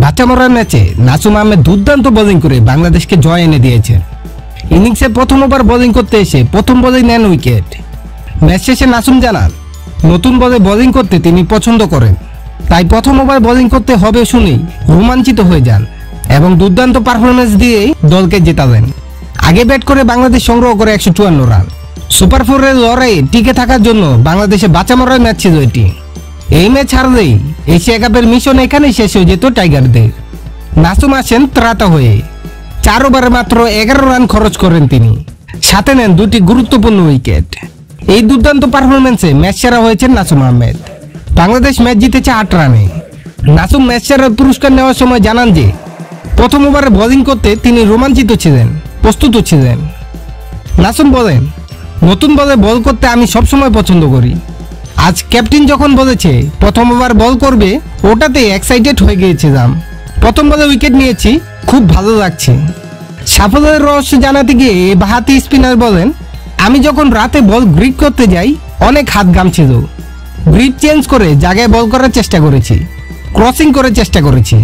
বাচ্চামরার ম্যাচে নাসুম আহমেদ দুর্দান্ত বোলিং করে বাংলাদেশকে জয় এনে দিয়েছেন। ইনিংসে প্রথম ওভার বোলিং করতে এসে প্রথম বলেই নেন উইকেট। ম্যাচ শেষে নাসুম জানান, নতুন বলে বোলিং করতে তিনি পছন্দ করেন, তাই প্রথম ওভার বোলিং করতে হবে শুনেই রোমাঞ্চিত হয়ে যান এবং দুর্দান্ত পারফরমেন্স দিয়ে দলকে জেতালেন। আগে ব্যাট করে বাংলাদেশ সংগ্রহ করে 154 রান। সুপার 4-এর লড়াইয়ে টিকে থাকার জন্য বাংলাদেশে বাঁচামরার ম্যাচ ছিল এটি। এই ম্যাচ হারলেই এশিয়া কাপের মিশন এখানেই শেষ হয়ে যেত টাইগারদের। নাসুম আসেন ত্রাতা হয়ে, 4 ওভারে মাত্র 11 রান খরচ করেন তিনি, সাথে নেন 2টি গুরুত্বপূর্ণ উইকেট। এই দুর্দান্ত পারফরমেন্সে ম্যাচ সেরা হয়েছেন নাসুম আহমেদ। বাংলাদেশ ম্যাচ জিতেছে 8 রানে। নাসুম ম্যাচ সেরার পুরস্কার নেওয়ার সময় জানান যে প্রথম ওভারে বোলিং করতে তিনি রোমাঞ্চিত ছিলেন, প্রস্তুত ছিলেন। নাসুম বলেন, নতুন বলে বল করতে আমি সবসময় পছন্দ করি। আজ ক্যাপ্টেন যখন বলেছে প্রথম ওভার বল করবে, ওটাতে এক্সাইটেড হয়ে গিয়েছিলাম। প্রথম বলে উইকেট নিয়েছি, খুব ভালো লাগছে। সাফল্যের রহস্য জানাতে গিয়ে বাহাতি স্পিনার বলেন, আমি যখন রাতে বল গ্রিপ করতে যাই অনেক হাত ঘামছিল। গ্রিপ চেঞ্জ করে জায়গায় বল করার চেষ্টা করেছি, ক্রসিং করে চেষ্টা করেছি।